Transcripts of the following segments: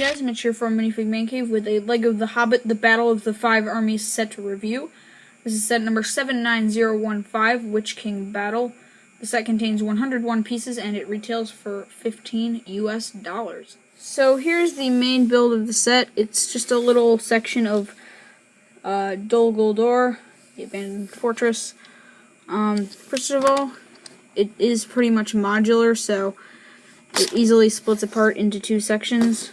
guys, Mitch here from Minifig Man Cave with a LEGO The Hobbit, The Battle of the Five Armies set review. This is set number 79015, Witch King Battle. The set contains 101 pieces and it retails for $15 US. So here's the main build of the set. It's just a little section of Dol Guldur, the abandoned fortress. First of all, it is pretty much modular, so it easily splits apart into two sections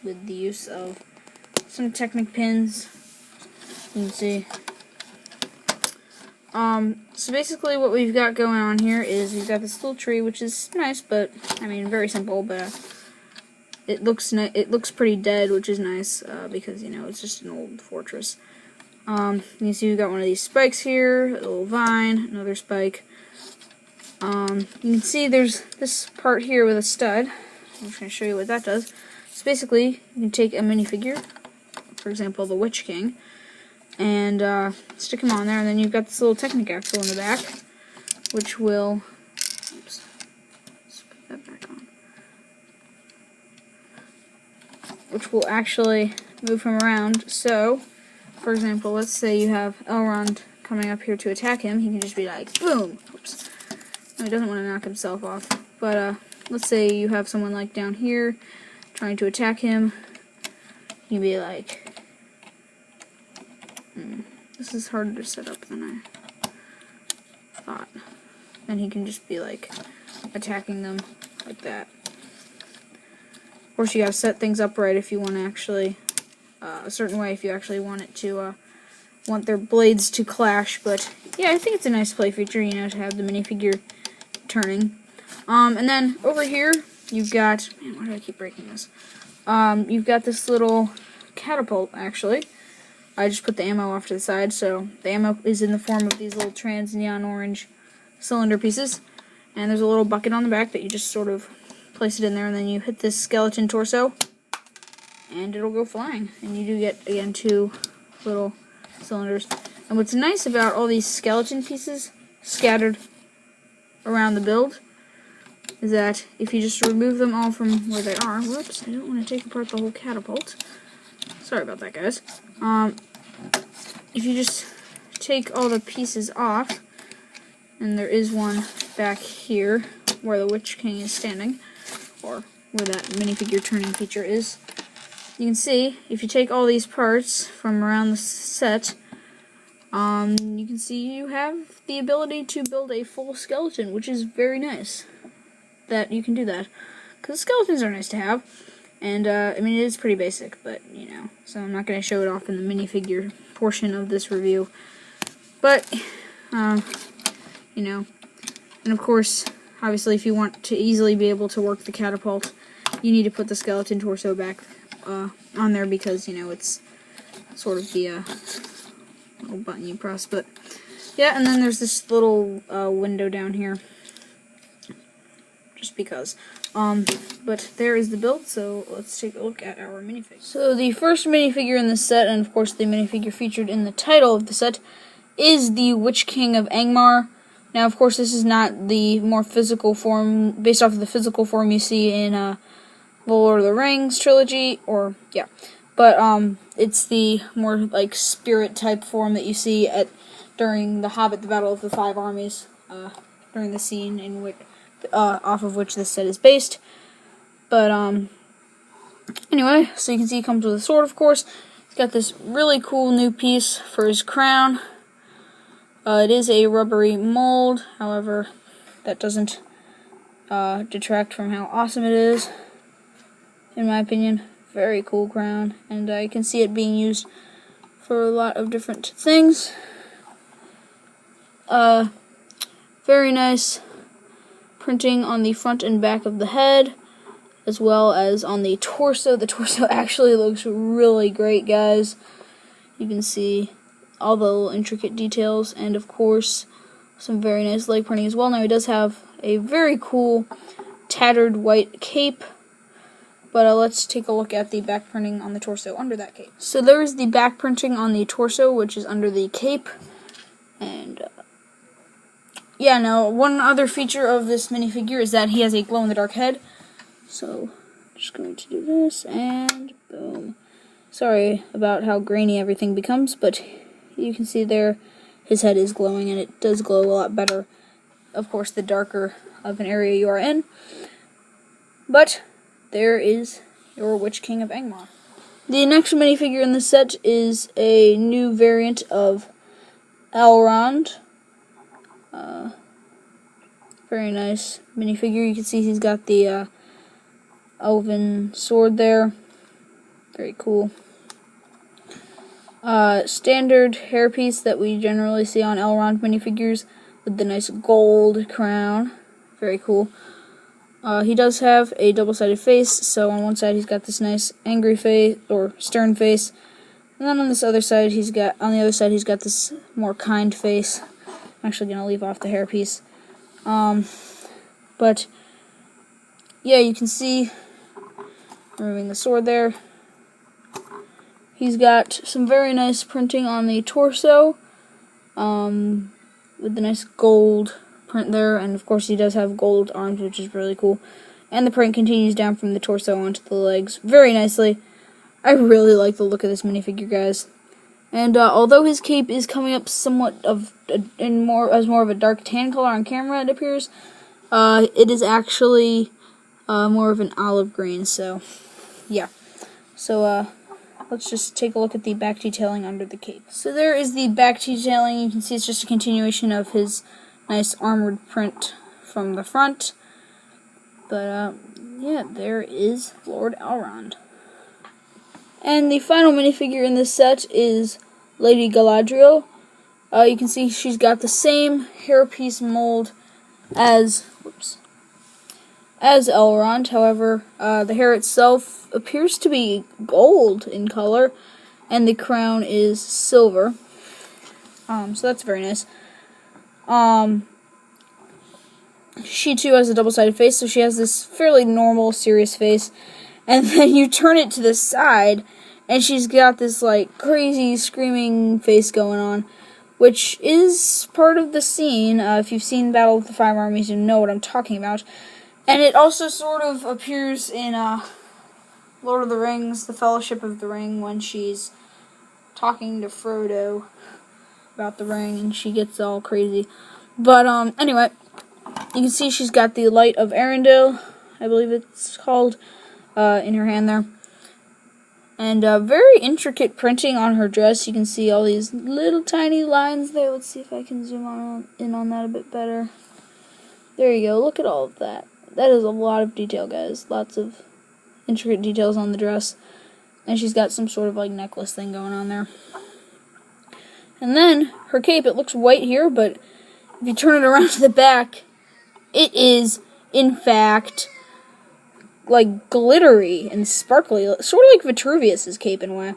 with the use of some Technic pins. You can see. So basically what we've got going on here is we've got this little tree, which is nice, but, I mean, very simple, but it looks pretty dead, which is nice, because, you know, it's just an old fortress. You can see we've got one of these spikes here, a little vine, another spike. You can see there's this part here with a stud. I'm just going to show you what that does. So basically, you can take a minifigure, for example, the Witch King, and stick him on there, and then you've got this little Technic axle in the back, which will, oops, let's put that back on, which will actually move him around. So, for example, let's say you have Elrond coming up here to attack him, he can just be like, boom, oops. No, he doesn't want to knock himself off, but let's say you have someone like down here trying to attack him. You can be like, this is harder to set up than I thought. And he can just be like attacking them like that. Of course, you gotta set things up right if you want to actually a certain way if you actually want it to want their blades to clash. But yeah, I think it's a nice play feature, you know, to have the minifigure turning. And then over here you've got, man, why do I keep breaking this? You've got this little catapult, actually. I just put the ammo off to the side, so the ammo is in the form of these little trans neon orange cylinder pieces, and there's a little bucket on the back that you just sort of place it in there, and then you hit this skeleton torso and it'll go flying, and you do get, again, two little cylinders. And what's nice about all these skeleton pieces scattered around the build is that if you just remove them all from where they are, whoops, I don't want to take apart the whole catapult. Sorry about that, guys. If you just take all the pieces off, and there is one back here where the Witch King is standing, or where that minifigure turning feature is, you can see if you take all these parts from around the set, you can see you have the ability to build a full skeleton, which is very nice that you can do that, because skeletons are nice to have, and I mean, it is pretty basic, but you know, so I'm not going to show it off in the minifigure portion of this review, but you know, and of course, obviously, if you want to easily be able to work the catapult, you need to put the skeleton torso back on there, because, you know, it's sort of the little button you press. But yeah, and then there's this little window down here, just because. But there is the build, so let's take a look at our minifig. So the first minifigure in the set, and of course the minifigure featured in the title of the set, is the Witch King of Angmar. Now, of course, this is not the more physical form, based off of the physical form you see in the Lord of the Rings trilogy, or, yeah. But, it's the more, like, spirit-type form that you see during The Hobbit, The Battle of the Five Armies, during the scene in which, off of which this set is based. But, anyway, so you can see he comes with a sword, of course. He's got this really cool new piece for his crown. It is a rubbery mold, however, that doesn't detract from how awesome it is, in my opinion. Very cool crown, and I can see it being used for a lot of different things. Very nice printing on the front and back of the head, as well as on the torso. The torso actually looks really great, guys. You can see all the little intricate details, and of course some very nice leg printing as well. Now, he does have a very cool tattered white cape, but let's take a look at the back printing on the torso under that cape. So there is the back printing on the torso, which is under the cape, and yeah, now one other feature of this minifigure is that he has a glow-in-the-dark head, so Just going to do this, and boom. Sorry about how grainy everything becomes, but you can see there his head is glowing, and it does glow a lot better, of course, the darker of an area you are in. But there is your Witch King of Angmar. The next minifigure in the set is a new variant of Elrond. Very nice minifigure. You can see he's got the elven sword there. Very cool. Standard hairpiece that we generally see on Elrond minifigures with the nice gold crown. Very cool. He does have a double-sided face, so on one side he's got this nice angry face, or stern face, and then on this other side he's got this more kind face. I'm actually gonna leave off the hairpiece. But yeah, you can see, removing the sword there, he's got some very nice printing on the torso, with the nice gold print there, and of course he does have gold arms, which is really cool. And the print continues down from the torso onto the legs very nicely. I really like the look of this minifigure, guys. And although his cape is coming up somewhat of more of a dark tan color on camera, it appears, it is actually more of an olive green. So yeah. So let's just take a look at the back detailing under the cape. So there is the back detailing. You can see it's just a continuation of his nice armored print from the front. But yeah, there is Lord Elrond. And the final minifigure in this set is Lady Galadriel. You can see she's got the same hairpiece mold as Elrond. However, the hair itself appears to be gold in color, and the crown is silver. So that's very nice. She too has a double-sided face, so she has this fairly normal, serious face. And then you turn it to the side, and she's got this, like, crazy, screaming face going on, which is part of the scene. If you've seen Battle of the Five Armies, you know what I'm talking about. And it also sort of appears in Lord of the Rings, The Fellowship of the Ring, when she's talking to Frodo about the ring, and she gets all crazy. But, anyway, you can see she's got the Light of Arendelle, I believe it's called, in her hand there. And very intricate printing on her dress. You can see all these little tiny lines there. Let's see if I can zoom in on that a bit better. There you go. Look at all of that. That is a lot of detail, guys. Lots of intricate details on the dress. And she's got some sort of like necklace thing going on there. And then her cape, it looks white here, but if you turn it around to the back, it is, in fact, like glittery and sparkly, sort of like Vitruvius's cape in a way.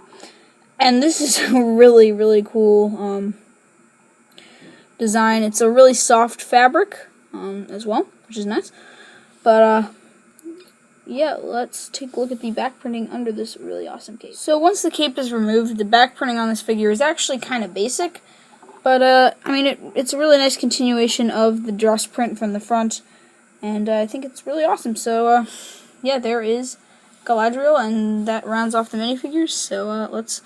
And this is a really, really cool design. It's a really soft fabric as well, which is nice. But yeah, let's take a look at the back printing under this really awesome cape. So once the cape is removed, the back printing on this figure is actually kind of basic. But I mean, it's a really nice continuation of the dress print from the front, and I think it's really awesome. So yeah, there is Galadriel, and that rounds off the minifigures. So let's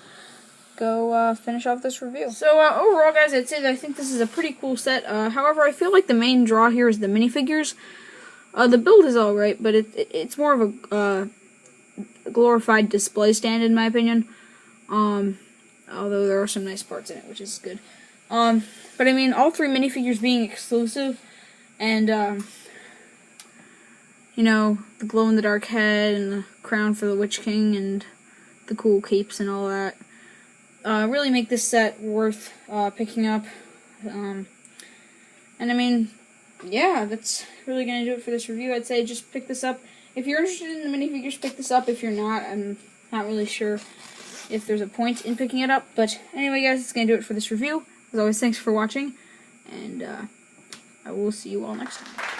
go finish off this review. So overall, guys, I'd say that I think this is a pretty cool set. However, I feel like the main draw here is the minifigures. The build is alright, but it's more of a glorified display stand, in my opinion. Although there are some nice parts in it, which is good. But I mean, all three minifigures being exclusive, and you know, the glow-in-the-dark head, and the crown for the Witch King, and the cool capes and all that, really make this set worth picking up. And I mean, yeah, that's really going to do it for this review. I'd say just pick this up. If you're interested in the minifigures, pick this up. If you're not, I'm not really sure if there's a point in picking it up. But anyway, guys, that's going to do it for this review. As always, thanks for watching, and I will see you all next time.